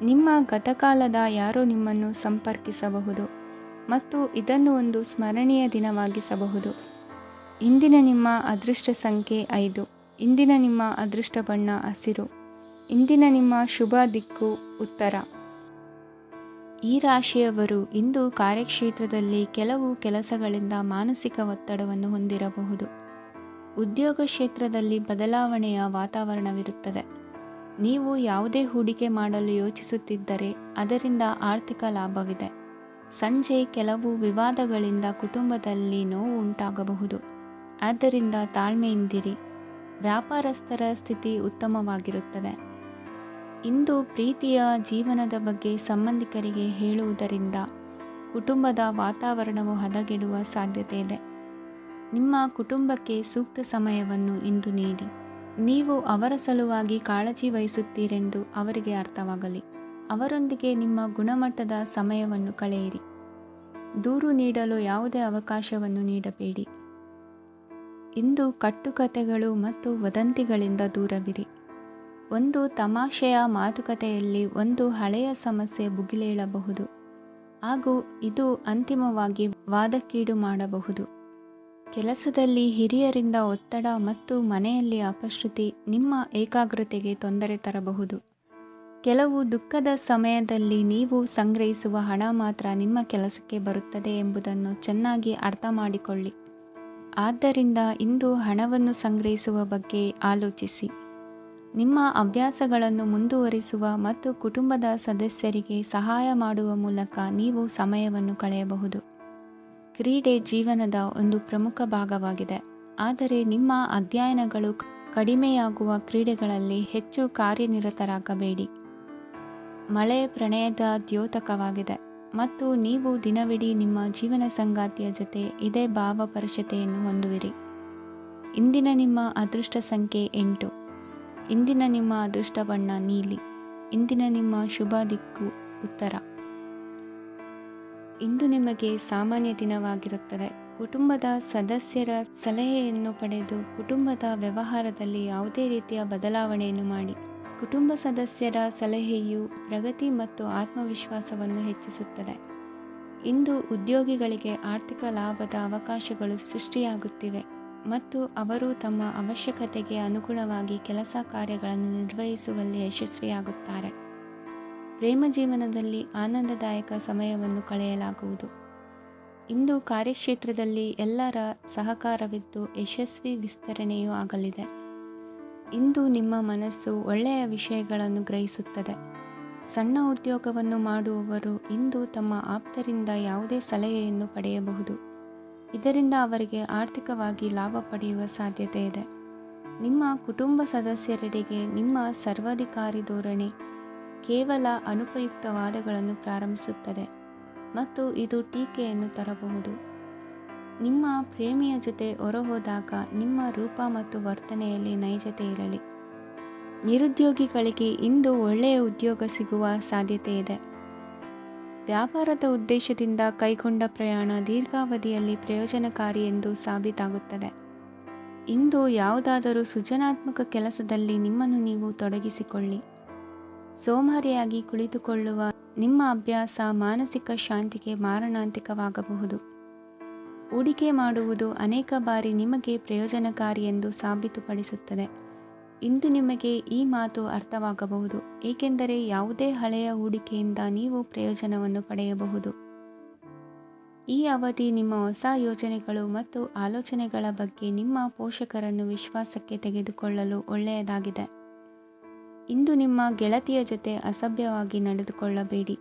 ನಿಮ್ಮ ಗತಕಾಲದ ಯಾರೋ ನಿಮ್ಮನ್ನು ಸಂಪರ್ಕಿಸಬಹುದು ಮತ್ತು ಇದನ್ನು ಒಂದು ಸ್ಮರಣೀಯ ದಿನವಾಗಿಸಬಹುದು. ಇಂದಿನ ನಿಮ್ಮ ಅದೃಷ್ಟ ಸಂಖ್ಯೆ 5. ಇಂದಿನ ನಿಮ್ಮ ಅದೃಷ್ಟ ಬಣ್ಣ ಹಸಿರು. ಇಂದಿನ ನಿಮ್ಮ ಶುಭ ದಿಕ್ಕು ಉತ್ತರ. ಈ ರಾಶಿಯವರು ಇಂದು ಕಾರ್ಯಕ್ಷೇತ್ರದಲ್ಲಿ ಕೆಲವು ಕೆಲಸಗಳಿಂದ ಮಾನಸಿಕ ಒತ್ತಡವನ್ನು ಹೊಂದಿರಬಹುದು. ಉದ್ಯೋಗ ಕ್ಷೇತ್ರದಲ್ಲಿ ಬದಲಾವಣೆಯ ವಾತಾವರಣವಿರುತ್ತದೆ. ನೀವು ಯಾವುದೇ ಹೂಡಿಕೆ ಮಾಡಲು ಯೋಚಿಸುತ್ತಿದ್ದರೆ ಅದರಿಂದ ಆರ್ಥಿಕ ಲಾಭವಿದೆ. ಸಂಜೆ ಕೆಲವು ವಿವಾದಗಳಿಂದ ಕುಟುಂಬದಲ್ಲಿ ನೋವು ಉಂಟಾಗಬಹುದು. ಆದ್ದರಿಂದ ತಾಳ್ಮೆಯಿಂದಿರಿ. ವ್ಯಾಪಾರಸ್ಥರ ಸ್ಥಿತಿ ಉತ್ತಮವಾಗಿರುತ್ತದೆ. ಇಂದು ಪ್ರೀತಿಯ ಜೀವನದ ಬಗ್ಗೆ ಸಂಬಂಧಿಕರಿಗೆ ಹೇಳುವುದರಿಂದ ಕುಟುಂಬದ ವಾತಾವರಣವು ಹದಗೆಡುವ ಸಾಧ್ಯತೆ ಇದೆ. ನಿಮ್ಮ ಕುಟುಂಬಕ್ಕೆ ಸೂಕ್ತ ಸಮಯವನ್ನು ಇಂದು ನೀಡಿ. ನೀವು ಅವರ ಸಲುವಾಗಿ ಕಾಳಜಿ ವಹಿಸುತ್ತೀರೆಂದು ಅವರಿಗೆ ಅರ್ಥವಾಗಲಿ. ಅವರೊಂದಿಗೆ ನಿಮ್ಮ ಗುಣಮಟ್ಟದ ಸಮಯವನ್ನು ಕಳೆಯಿರಿ. ದೂರು ನೀಡಲು ಯಾವುದೇ ಅವಕಾಶವನ್ನು ನೀಡಬೇಡಿ. ಇಂದು ಕಟ್ಟುಕತೆಗಳು ಮತ್ತು ವದಂತಿಗಳಿಂದ ದೂರವಿರಿ. ಒಂದು ತಮಾಷೆಯ ಮಾತುಕತೆಯಲ್ಲಿ ಒಂದು ಹಳೆಯ ಸಮಸ್ಯೆ ಭುಗಿಲೇಳಬಹುದು ಹಾಗೂ ಇದು ಅಂತಿಮವಾಗಿ ವಾದಕ್ಕೀಡು ಮಾಡಬಹುದು. ಕೆಲಸದಲ್ಲಿ ಹಿರಿಯರಿಂದ ಒತ್ತಡ ಮತ್ತು ಮನೆಯಲ್ಲಿ ಅಪಶ್ರುತಿ ನಿಮ್ಮ ಏಕಾಗ್ರತೆಗೆ ತೊಂದರೆ ತರಬಹುದು. ಕೆಲವು ದುಃಖದ ಸಮಯದಲ್ಲಿ ನೀವು ಸಂಗ್ರಹಿಸುವ ಹಣ ಮಾತ್ರ ನಿಮ್ಮ ಕೆಲಸಕ್ಕೆ ಬರುತ್ತದೆ ಎಂಬುದನ್ನು ಚೆನ್ನಾಗಿ ಅರ್ಥ ಮಾಡಿಕೊಳ್ಳಿ. ಆದ್ದರಿಂದ ಇಂದು ಹಣವನ್ನು ಸಂಗ್ರಹಿಸುವ ಬಗ್ಗೆ ಆಲೋಚಿಸಿ. ನಿಮ್ಮ ಹವ್ಯಾಸಗಳನ್ನು ಮುಂದುವರಿಸುವ ಮತ್ತು ಕುಟುಂಬದ ಸದಸ್ಯರಿಗೆ ಸಹಾಯ ಮಾಡುವ ಮೂಲಕ ನೀವು ಸಮಯವನ್ನು ಕಳೆಯಬಹುದು. ಕ್ರೀಡೆ ಜೀವನದ ಒಂದು ಪ್ರಮುಖ ಭಾಗವಾಗಿದೆ, ಆದರೆ ನಿಮ್ಮ ಅಧ್ಯಯನಗಳು ಕಡಿಮೆಯಾಗುವ ಕ್ರೀಡೆಗಳಲ್ಲಿ ಹೆಚ್ಚು ಕಾರ್ಯನಿರತರಾಗಬೇಡಿ. ಮಳೆ ಪ್ರಣಯದ ದ್ಯೋತಕವಾಗಿದೆ ಮತ್ತು ನೀವು ದಿನವಿಡೀ ನಿಮ್ಮ ಜೀವನ ಸಂಗಾತಿಯ ಜೊತೆ ಇದೇ ಭಾವಪರಶತೆಯನ್ನು ಹೊಂದುವಿರಿ. ಇಂದಿನ ನಿಮ್ಮ ಅದೃಷ್ಟ ಸಂಖ್ಯೆ 8. ಇಂದಿನ ನಿಮ್ಮ ಅದೃಷ್ಟ ಬಣ್ಣ ನೀಲಿ. ಇಂದಿನ ನಿಮ್ಮ ಶುಭ ದಿಕ್ಕು ಉತ್ತರ. ಇಂದು ನಿಮಗೆ ಸಾಮಾನ್ಯ ದಿನವಾಗಿರುತ್ತದೆ. ಕುಟುಂಬದ ಸದಸ್ಯರ ಸಲಹೆಯನ್ನು ಪಡೆದು ಕುಟುಂಬದ ವ್ಯವಹಾರದಲ್ಲಿ ಯಾವುದೇ ರೀತಿಯ ಬದಲಾವಣೆಯನ್ನು ಮಾಡಿ. ಕುಟುಂಬ ಸದಸ್ಯರ ಸಲಹೆಯು ಪ್ರಗತಿ ಮತ್ತು ಆತ್ಮವಿಶ್ವಾಸವನ್ನು ಹೆಚ್ಚಿಸುತ್ತದೆ. ಇಂದು ಉದ್ಯೋಗಿಗಳಿಗೆ ಆರ್ಥಿಕ ಲಾಭದ ಅವಕಾಶಗಳು ಸೃಷ್ಟಿಯಾಗುತ್ತಿವೆ ಮತ್ತು ಅವರು ತಮ್ಮ ಅವಶ್ಯಕತೆಗೆ ಅನುಗುಣವಾಗಿ ಕೆಲಸ ಕಾರ್ಯಗಳನ್ನು ನಿರ್ವಹಿಸುವಲ್ಲಿ ಯಶಸ್ವಿಯಾಗುತ್ತಾರೆ. ಪ್ರೇಮ ಜೀವನದಲ್ಲಿ ಆನಂದದಾಯಕ ಸಮಯವನ್ನು ಕಳೆಯಲಾಗುವುದು. ಇಂದು ಕಾರ್ಯಕ್ಷೇತ್ರದಲ್ಲಿ ಎಲ್ಲರ ಸಹಕಾರವಿದ್ದು ಯಶಸ್ವಿ ವಿಸ್ತರಣೆಯೂ ಆಗಲಿದೆ. ಇಂದು ನಿಮ್ಮ ಮನಸ್ಸು ಒಳ್ಳೆಯ ವಿಷಯಗಳನ್ನು ಗ್ರಹಿಸುತ್ತದೆ. ಸಣ್ಣ ಉದ್ಯೋಗವನ್ನು ಮಾಡುವವರು ಇಂದು ತಮ್ಮ ಆಪ್ತರಿಂದ ಯಾವುದೇ ಸಲಹೆಯನ್ನು ಪಡೆಯಬಹುದು. ಇದರಿಂದ ಅವರಿಗೆ ಆರ್ಥಿಕವಾಗಿ ಲಾಭ ಪಡೆಯುವ ಸಾಧ್ಯತೆ ಇದೆ. ನಿಮ್ಮ ಕುಟುಂಬ ಸದಸ್ಯರೆಡೆಗೆ ನಿಮ್ಮ ಸರ್ವಾಧಿಕಾರಿ ಧೋರಣೆ ಕೇವಲ ಅನುಪಯುಕ್ತ ವಾದಗಳನ್ನು ಪ್ರಾರಂಭಿಸುತ್ತದೆ ಮತ್ತು ಇದು ಟೀಕೆಯನ್ನು ತರಬಹುದು. ನಿಮ್ಮ ಪ್ರೇಮಿಯ ಜೊತೆ ಹೊರಹೋದಾಗ ನಿಮ್ಮ ರೂಪ ಮತ್ತು ವರ್ತನೆಯಲ್ಲಿ ನೈಜತೆ ಇರಲಿ. ನಿರುದ್ಯೋಗಿಗಳಿಗೆ ಇಂದು ಒಳ್ಳೆಯ ಉದ್ಯೋಗ ಸಿಗುವ ಸಾಧ್ಯತೆ ಇದೆ. ವ್ಯಾಪಾರದ ಉದ್ದೇಶದಿಂದ ಕೈಗೊಂಡ ಪ್ರಯಾಣ ದೀರ್ಘಾವಧಿಯಲ್ಲಿ ಪ್ರಯೋಜನಕಾರಿ ಎಂದು ಸಾಬೀತಾಗುತ್ತದೆ. ಇಂದು ಯಾವುದಾದರೂ ಸೃಜನಾತ್ಮಕ ಕೆಲಸದಲ್ಲಿ ನಿಮ್ಮನ್ನು ನೀವು ತೊಡಗಿಸಿಕೊಳ್ಳಿ. ಸೋಮಾರಿಯಾಗಿ ಕುಳಿತುಕೊಳ್ಳುವ ನಿಮ್ಮ ಅಭ್ಯಾಸ ಮಾನಸಿಕ ಶಾಂತಿಗೆ ಮಾರಣಾಂತಿಕವಾಗಬಹುದು. ಹೂಡಿಕೆ ಮಾಡುವುದು ಅನೇಕ ಬಾರಿ ನಿಮಗೆ ಪ್ರಯೋಜನಕಾರಿ ಎಂದು ಸಾಬೀತುಪಡಿಸುತ್ತದೆ. ಇಂದು ನಿಮಗೆ ಈ ಮಾತು ಅರ್ಥವಾಗಬಹುದು, ಏಕೆಂದರೆ ಯಾವುದೇ ಹಳೆಯ ಹೂಡಿಕೆಯಿಂದ ನೀವು ಪ್ರಯೋಜನವನ್ನು ಪಡೆಯಬಹುದು. ಈ ಅವಧಿ ನಿಮ್ಮ ಹೊಸ ಯೋಜನೆಗಳು ಮತ್ತು ಆಲೋಚನೆಗಳ ಬಗ್ಗೆ ನಿಮ್ಮ ಪೋಷಕರನ್ನು ವಿಶ್ವಾಸಕ್ಕೆ ತೆಗೆದುಕೊಳ್ಳಲು ಒಳ್ಳೆಯದಾಗಿದೆ. ಇಂದು ನಿಮ್ಮ ಗೆಳತಿಯ ಜೊತೆ ಅಸಭ್ಯವಾಗಿ ನಡೆದುಕೊಳ್ಳಬೇಡಿ.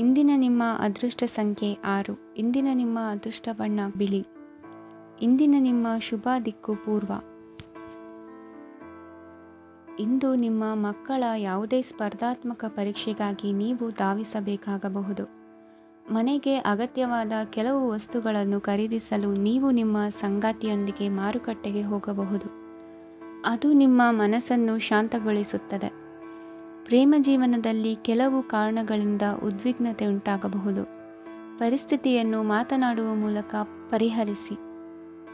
ಇಂದಿನ ನಿಮ್ಮ ಅದೃಷ್ಟ ಸಂಖ್ಯೆ 6. ಇಂದಿನ ನಿಮ್ಮ ಅದೃಷ್ಟ ಬಣ್ಣ ಬಿಳಿ. ಇಂದಿನ ನಿಮ್ಮ ಶುಭ ದಿಕ್ಕು ಪೂರ್ವ. ಇಂದು ನಿಮ್ಮ ಮಕ್ಕಳ ಯಾವುದೇ ಸ್ಪರ್ಧಾತ್ಮಕ ಪರೀಕ್ಷೆಗಾಗಿ ನೀವು ಧಾವಿಸಬೇಕಾಗಬಹುದು. ಮನೆಗೆ ಅಗತ್ಯವಾದ ಕೆಲವು ವಸ್ತುಗಳನ್ನು ಖರೀದಿಸಲು ನೀವು ನಿಮ್ಮ ಸಂಗಾತಿಯೊಂದಿಗೆ ಮಾರುಕಟ್ಟೆಗೆ ಹೋಗಬಹುದು. ಅದು ನಿಮ್ಮ ಮನಸ್ಸನ್ನು ಶಾಂತಗೊಳಿಸುತ್ತದೆ. ಪ್ರೇಮ ಜೀವನದಲ್ಲಿ ಕೆಲವು ಕಾರಣಗಳಿಂದ ಉದ್ವಿಗ್ನತೆ ಉಂಟಾಗಬಹುದು. ಪರಿಸ್ಥಿತಿಯನ್ನು ಮಾತನಾಡುವ ಮೂಲಕ ಪರಿಹರಿಸಿ.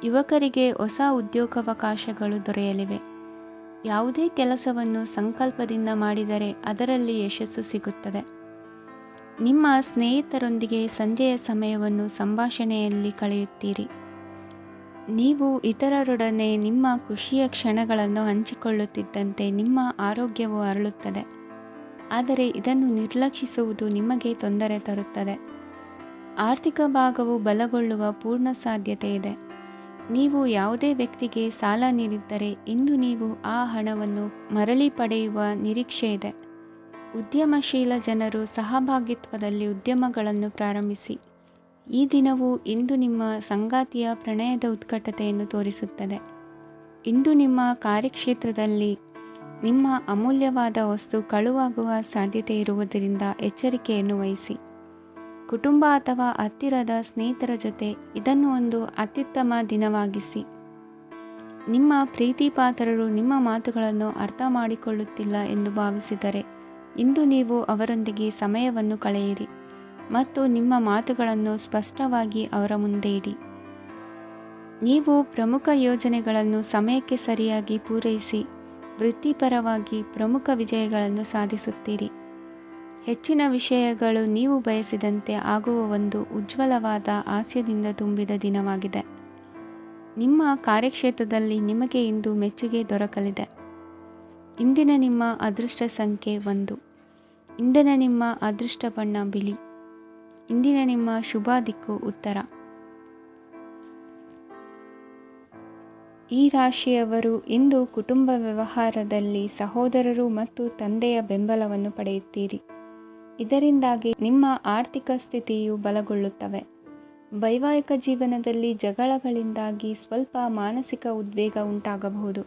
ಯುವಕರಿಗೆ ಹೊಸ ಉದ್ಯೋಗಾವಕಾಶಗಳು ದೊರೆಯಲಿವೆ. ಯಾವುದೇ ಕೆಲಸವನ್ನು ಸಂಕಲ್ಪದಿಂದ ಮಾಡಿದರೆ ಅದರಲ್ಲಿ ಯಶಸ್ಸು ಸಿಗುತ್ತದೆ. ನಿಮ್ಮ ಸ್ನೇಹಿತರೊಂದಿಗೆ ಸಂಜೆಯ ಸಮಯವನ್ನು ಸಂಭಾಷಣೆಯಲ್ಲಿ ಕಳೆಯುತ್ತೀರಿ. ನೀವು ಇತರರೊಡನೆ ನಿಮ್ಮ ಖುಷಿಯ ಕ್ಷಣಗಳನ್ನು ಹಂಚಿಕೊಳ್ಳುತ್ತಿದ್ದಂತೆ ನಿಮ್ಮ ಆರೋಗ್ಯವು ಅರಳುತ್ತದೆ. ಆದರೆ ಇದನ್ನು ನಿರ್ಲಕ್ಷಿಸುವುದು ನಿಮಗೆ ತೊಂದರೆ ತರುತ್ತದೆ. ಆರ್ಥಿಕ ಭಾಗವು ಬಲಗೊಳ್ಳುವ ಪೂರ್ಣ ಸಾಧ್ಯತೆ ಇದೆ. ನೀವು ಯಾವುದೇ ವ್ಯಕ್ತಿಗೆ ಸಾಲ ನೀಡಿದ್ದರೆ ಇಂದು ನೀವು ಆ ಹಣವನ್ನು ಮರಳಿ ಪಡೆಯುವ ನಿರೀಕ್ಷೆ ಇದೆ. ಉದ್ಯಮಶೀಲ ಜನರು ಸಹಭಾಗಿತ್ವದಲ್ಲಿ ಉದ್ಯಮಗಳನ್ನು ಪ್ರಾರಂಭಿಸಿ. ಈ ದಿನವು ಇಂದು ನಿಮ್ಮ ಸಂಗಾತಿಯ ಪ್ರಣಯದ ಉತ್ಕಟತೆಯನ್ನು ತೋರಿಸುತ್ತದೆ. ಇಂದು ನಿಮ್ಮ ಕಾರ್ಯಕ್ಷೇತ್ರದಲ್ಲಿ ನಿಮ್ಮ ಅಮೂಲ್ಯವಾದ ವಸ್ತು ಕಳುವಾಗುವ ಸಾಧ್ಯತೆ ಇರುವುದರಿಂದ ಎಚ್ಚರಿಕೆಯನ್ನು ವಹಿಸಿ. ಕುಟುಂಬ ಅಥವಾ ಹತ್ತಿರದ ಸ್ನೇಹಿತರ ಜೊತೆ ಇದನ್ನು ಒಂದು ಅತ್ಯುತ್ತಮ ದಿನವಾಗಿಸಿ. ನಿಮ್ಮ ಪ್ರೀತಿಪಾತ್ರರು ನಿಮ್ಮ ಮಾತುಗಳನ್ನು ಅರ್ಥ ಮಾಡಿಕೊಳ್ಳುತ್ತಿಲ್ಲ ಎಂದು ಭಾವಿಸಿದರೆ ಇಂದು ನೀವು ಅವರೊಂದಿಗೆ ಸಮಯವನ್ನು ಕಳೆಯಿರಿ ಮತ್ತು ನಿಮ್ಮ ಮಾತುಗಳನ್ನು ಸ್ಪಷ್ಟವಾಗಿ ಅವರ ಮುಂದೆ ಇಡಿ. ನೀವು ಪ್ರಮುಖ ಯೋಜನೆಗಳನ್ನು ಸಮಯಕ್ಕೆ ಸರಿಯಾಗಿ ಪೂರೈಸಿ ವೃತ್ತಿಪರವಾಗಿ ಪ್ರಮುಖ ವಿಜಯಗಳನ್ನು ಸಾಧಿಸುತ್ತೀರಿ. ಹೆಚ್ಚಿನ ವಿಷಯಗಳು ನೀವು ಬಯಸಿದಂತೆ ಆಗುವ ಒಂದು ಉಜ್ವಲವಾದ ಹಾಸ್ಯದಿಂದ ತುಂಬಿದ ದಿನವಾಗಿದೆ. ನಿಮ್ಮ ಕಾರ್ಯಕ್ಷೇತ್ರದಲ್ಲಿ ನಿಮಗೆ ಇಂದು ಮೆಚ್ಚುಗೆ ದೊರಕಲಿದೆ. ಇಂದಿನ ನಿಮ್ಮ ಅದೃಷ್ಟ ಸಂಖ್ಯೆ 1. ಇಂದಿನ ನಿಮ್ಮ ಅದೃಷ್ಟ ಬಣ್ಣ ಬಿಳಿ. ಇಂದಿನ ನಿಮ್ಮ ಶುಭ ದಿಕ್ಕು ಉತ್ತರ. ಈ ರಾಶಿಯವರು ಇಂದು ಕುಟುಂಬ ವ್ಯವಹಾರದಲ್ಲಿ ಸಹೋದರರು ಮತ್ತು ತಂದೆಯ ಬೆಂಬಲವನ್ನು ಪಡೆಯುತ್ತೀರಿ. ಇದರಿಂದಾಗಿ ನಿಮ್ಮ ಆರ್ಥಿಕ ಸ್ಥಿತಿಯು ಬಲಗೊಳ್ಳುತ್ತವೆ. ವೈವಾಹಿಕ ಜೀವನದಲ್ಲಿ ಜಗಳಗಳಿಂದಾಗಿ ಸ್ವಲ್ಪ ಮಾನಸಿಕ ಉದ್ವೇಗ ಉಂಟಾಗಬಹುದು.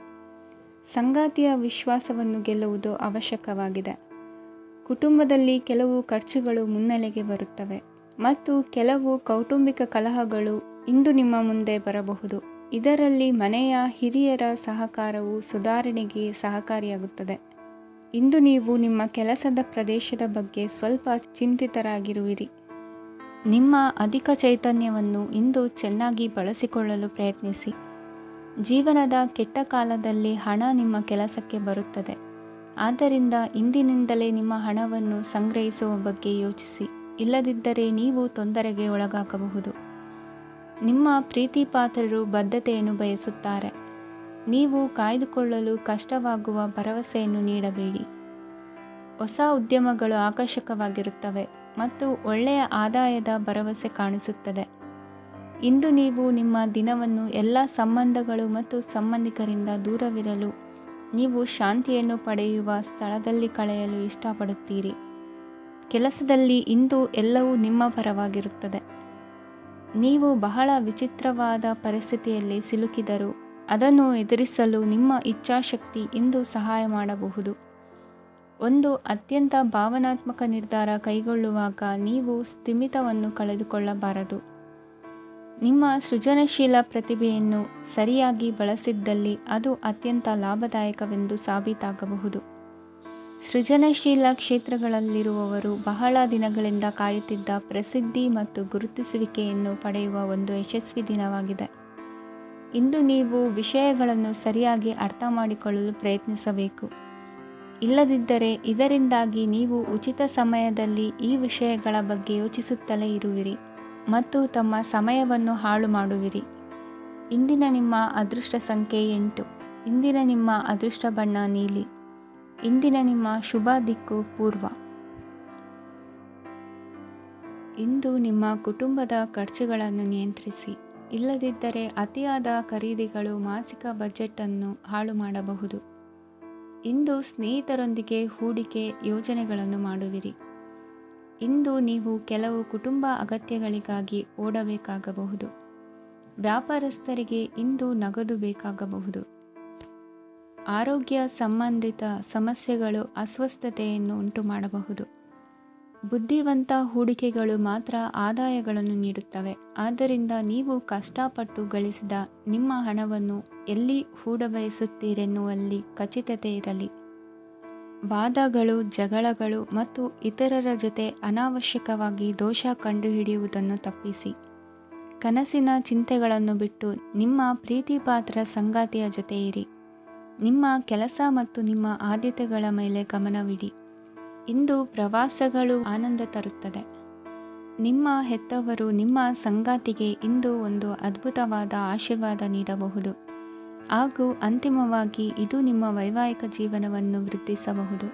ಸಂಗಾತಿಯ ವಿಶ್ವಾಸವನ್ನು ಗೆಲ್ಲುವುದು ಅವಶ್ಯಕವಾಗಿದೆ. ಕುಟುಂಬದಲ್ಲಿ ಕೆಲವು ಖರ್ಚುಗಳು ಮುನ್ನೆಲೆಗೆ ಬರುತ್ತವೆ ಮತ್ತು ಕೆಲವು ಕೌಟುಂಬಿಕ ಕಲಹಗಳು ಇಂದು ನಿಮ್ಮ ಮುಂದೆ ಬರಬಹುದು. ಇದರಲ್ಲಿ ಮನೆಯ ಹಿರಿಯರ ಸಹಕಾರವು ಸುಧಾರಣೆಗೆ ಸಹಕಾರಿಯಾಗುತ್ತದೆ. ಇಂದು ನೀವು ನಿಮ್ಮ ಕೆಲಸದ ಪ್ರದೇಶದ ಬಗ್ಗೆ ಸ್ವಲ್ಪ ಚಿಂತಿತರಾಗಿರುವಿರಿ. ನಿಮ್ಮ ಅಧಿಕ ಚೈತನ್ಯವನ್ನು ಇಂದು ಚೆನ್ನಾಗಿ ಬಳಸಿಕೊಳ್ಳಲು ಪ್ರಯತ್ನಿಸಿ. ಜೀವನದ ಕೆಟ್ಟ ಕಾಲದಲ್ಲಿ ಹಣ ನಿಮ್ಮ ಕೆಲಸಕ್ಕೆ ಬರುತ್ತದೆ. ಆದ್ದರಿಂದ ಇಂದಿನಿಂದಲೇ ನಿಮ್ಮ ಹಣವನ್ನು ಸಂಗ್ರಹಿಸುವ ಬಗ್ಗೆ ಯೋಚಿಸಿ. ಇಲ್ಲದಿದ್ದರೆ ನೀವು ತೊಂದರೆಗೆ ಒಳಗಾಗಬಹುದು. ನಿಮ್ಮ ಪ್ರೀತಿಪಾತ್ರರು ಬದ್ಧತೆಯನ್ನು ಬಯಸುತ್ತಾರೆ. ನೀವು ಕಾಯ್ದುಕೊಳ್ಳಲು ಕಷ್ಟವಾಗುವ ಭರವಸೆಯನ್ನು ನೀಡಬೇಡಿ. ಹೊಸ ಉದ್ಯಮಗಳು ಆಕರ್ಷಕವಾಗಿರುತ್ತವೆ ಮತ್ತು ಒಳ್ಳೆಯ ಆದಾಯದ ಭರವಸೆ ಕಾಣಿಸುತ್ತದೆ. ಇಂದು ನೀವು ನಿಮ್ಮ ದಿನವನ್ನು ಎಲ್ಲ ಸಂಬಂಧಗಳು ಮತ್ತು ಸಂಬಂಧಿಕರಿಂದ ದೂರವಿರಲು ನೀವು ಶಾಂತಿಯನ್ನು ಪಡೆಯುವ ಸ್ಥಳದಲ್ಲಿ ಕಳೆಯಲು ಇಷ್ಟಪಡುತ್ತೀರಿ. ಕೆಲಸದಲ್ಲಿ ಇಂದು ಎಲ್ಲವೂ ನಿಮ್ಮ ಪರವಾಗಿರುತ್ತದೆ. ನೀವು ಬಹಳ ವಿಚಿತ್ರವಾದ ಪರಿಸ್ಥಿತಿಯಲ್ಲಿ ಸಿಲುಕಿದರೂ ಅದನ್ನು ಎದುರಿಸಲು ನಿಮ್ಮ ಇಚ್ಛಾಶಕ್ತಿ ಇಂದು ಸಹಾಯ ಮಾಡಬಹುದು. ಒಂದು ಅತ್ಯಂತ ಭಾವನಾತ್ಮಕ ನಿರ್ಧಾರ ಕೈಗೊಳ್ಳುವಾಗ ನೀವು ಸ್ಥಿಮಿತವನ್ನು ಕಳೆದುಕೊಳ್ಳಬಾರದು. ನಿಮ್ಮ ಸೃಜನಶೀಲ ಪ್ರತಿಭೆಯನ್ನು ಸರಿಯಾಗಿ ಬಳಸಿದ್ದಲ್ಲಿ ಅದು ಅತ್ಯಂತ ಲಾಭದಾಯಕವೆಂದು ಸಾಬೀತಾಗಬಹುದು. ಸೃಜನಶೀಲ ಕ್ಷೇತ್ರಗಳಲ್ಲಿರುವವರು ಬಹಳ ದಿನಗಳಿಂದ ಕಾಯುತ್ತಿದ್ದ ಪ್ರಸಿದ್ಧಿ ಮತ್ತು ಗುರುತಿಸುವಿಕೆಯನ್ನು ಪಡೆಯುವ ಒಂದು ಯಶಸ್ವಿ ದಿನವಾಗಿದೆ. ಇಂದು ನೀವು ವಿಷಯಗಳನ್ನು ಸರಿಯಾಗಿ ಅರ್ಥ ಮಾಡಿಕೊಳ್ಳಲು ಪ್ರಯತ್ನಿಸಬೇಕು. ಇಲ್ಲದಿದ್ದರೆ ಇದರಿಂದಾಗಿ ನೀವು ಉಚಿತ ಸಮಯದಲ್ಲಿ ಈ ವಿಷಯಗಳ ಬಗ್ಗೆ ಯೋಚಿಸುತ್ತಲೇ ಇರುವಿರಿ ಮತ್ತು ತಮ್ಮ ಸಮಯವನ್ನು ಹಾಳು ಮಾಡುವಿರಿ. ಇಂದಿನ ನಿಮ್ಮ ಅದೃಷ್ಟ ಸಂಖ್ಯೆ 8. ಇಂದಿನ ನಿಮ್ಮ ಅದೃಷ್ಟ ಬಣ್ಣ ನೀಲಿ. ಇಂದಿನ ನಿಮ್ಮ ಶುಭ ದಿಕ್ಕು ಪೂರ್ವ. ಇಂದು ನಿಮ್ಮ ಕುಟುಂಬದ ಖರ್ಚುಗಳನ್ನು ನಿಯಂತ್ರಿಸಿ. ಇಲ್ಲದಿದ್ದರೆ ಅತಿಯಾದ ಖರೀದಿಗಳು ಮಾಸಿಕ ಬಜೆಟನ್ನು ಹಾಳು ಮಾಡಬಹುದು. ಇಂದು ಸ್ನೇಹಿತರೊಂದಿಗೆ ಹೂಡಿಕೆ ಯೋಜನೆಗಳನ್ನು ಮಾಡುವಿರಿ. ಇಂದು ನೀವು ಕೆಲವು ಕುಟುಂಬ ಅಗತ್ಯಗಳಿಗಾಗಿ ಓಡಬೇಕಾಗಬಹುದು. ವ್ಯಾಪಾರಸ್ಥರಿಗೆ ಇಂದು ನಗದು ಬೇಕಾಗಬಹುದು. ಆರೋಗ್ಯ ಸಂಬಂಧಿತ ಸಮಸ್ಯೆಗಳು ಅಸ್ವಸ್ಥತೆಯನ್ನು ಉಂಟುಮಾಡಬಹುದು. ಬುದ್ಧಿವಂತ ಹೂಡಿಕೆಗಳು ಮಾತ್ರ ಆದಾಯಗಳನ್ನು ನೀಡುತ್ತವೆ. ಆದ್ದರಿಂದ ನೀವು ಕಷ್ಟಪಟ್ಟು ಗಳಿಸಿದ ನಿಮ್ಮ ಹಣವನ್ನು ಎಲ್ಲಿ ಹೂಡಬಯಸುತ್ತೀರೆನ್ನುವಲ್ಲಿ ಖಚಿತತೆ ಇರಲಿ. ವಾದಗಳು, ಜಗಳಗಳು ಮತ್ತು ಇತರರ ಜೊತೆ ಅನಾವಶ್ಯಕವಾಗಿ ದೋಷ ಕಂಡುಹಿಡಿಯುವುದನ್ನು ತಪ್ಪಿಸಿ. ಕನಸಿನ ಚಿಂತೆಗಳನ್ನು ಬಿಟ್ಟು ನಿಮ್ಮ ಪ್ರೀತಿಪಾತ್ರ ಸಂಗಾತಿಯ ಜೊತೆ ಇರಿ. ನಿಮ್ಮ ಕೆಲಸ ಮತ್ತು ನಿಮ್ಮ ಆದ್ಯತೆಗಳ ಮೇಲೆ ಗಮನವಿಡಿ. ಇಂದು ಪ್ರವಾಸಗಳು ಆನಂದ ತರುತ್ತದೆ. ನಿಮ್ಮ ಹೆತ್ತವರು ನಿಮ್ಮ ಸಂಗಾತಿಗೆ ಇಂದು ಒಂದು ಅದ್ಭುತವಾದ ಆಶೀರ್ವಾದ ನೀಡಬಹುದು ಹಾಗೂ ಅಂತಿಮವಾಗಿ ಇದು ನಿಮ್ಮ ವೈವಾಹಿಕ ಜೀವನವನ್ನು ವೃದ್ಧಿಸಬಹುದು.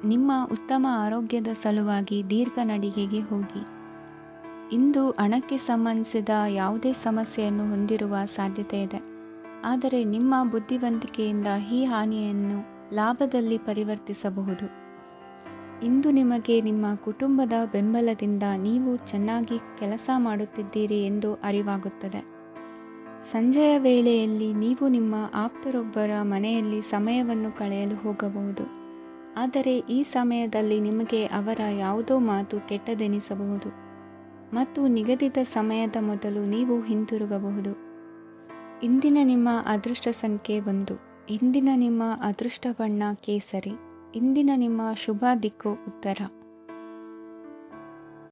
ನಿಮ್ಮ ಉತ್ತಮ ಆರೋಗ್ಯದ ಸಲುವಾಗಿ ದೀರ್ಘ ನಡಿಗೆಗೆ ಹೋಗಿ. ಇಂದು ಹಣಕ್ಕೆ ಸಂಬಂಧಿಸಿದ ಯಾವುದೇ ಸಮಸ್ಯೆಯನ್ನು ಹೊಂದಿರುವ ಸಾಧ್ಯತೆ ಇದೆ, ಆದರೆ ನಿಮ್ಮ ಬುದ್ಧಿವಂತಿಕೆಯಿಂದ ಈ ಹಾನಿಯನ್ನು ಲಾಭದಲ್ಲಿ ಪರಿವರ್ತಿಸಬಹುದು. ಇಂದು ನಿಮಗೆ ನಿಮ್ಮ ಕುಟುಂಬದ ಬೆಂಬಲದಿಂದ ನೀವು ಚೆನ್ನಾಗಿ ಕೆಲಸ ಮಾಡುತ್ತಿದ್ದೀರಿ ಎಂದು ಅರಿವಾಗುತ್ತದೆ. ಸಂಜೆಯ ವೇಳೆಯಲ್ಲಿ ನೀವು ನಿಮ್ಮ ಆಪ್ತರೊಬ್ಬರ ಮನೆಯಲ್ಲಿ ಸಮಯವನ್ನು ಕಳೆಯಲು ಹೋಗಬಹುದು, ಆದರೆ ಈ ಸಮಯದಲ್ಲಿ ನಿಮಗೆ ಅವರ ಯಾವುದೋ ಮಾತು ಕೆಟ್ಟದೆನಿಸಬಹುದು ಮತ್ತು ನಿಗದಿತ ಸಮಯದ ಮೊದಲು ನೀವು ಹಿಂತಿರುಗಬಹುದು. ಇಂದಿನ ನಿಮ್ಮ ಅದೃಷ್ಟ ಸಂಖ್ಯೆ 1. ಇಂದಿನ ನಿಮ್ಮ ಅದೃಷ್ಟ ಬಣ್ಣ ಕೇಸರಿ. ಇಂದಿನ ನಿಮ್ಮ ಶುಭ ದಿಕ್ಕು ಉತ್ತರ.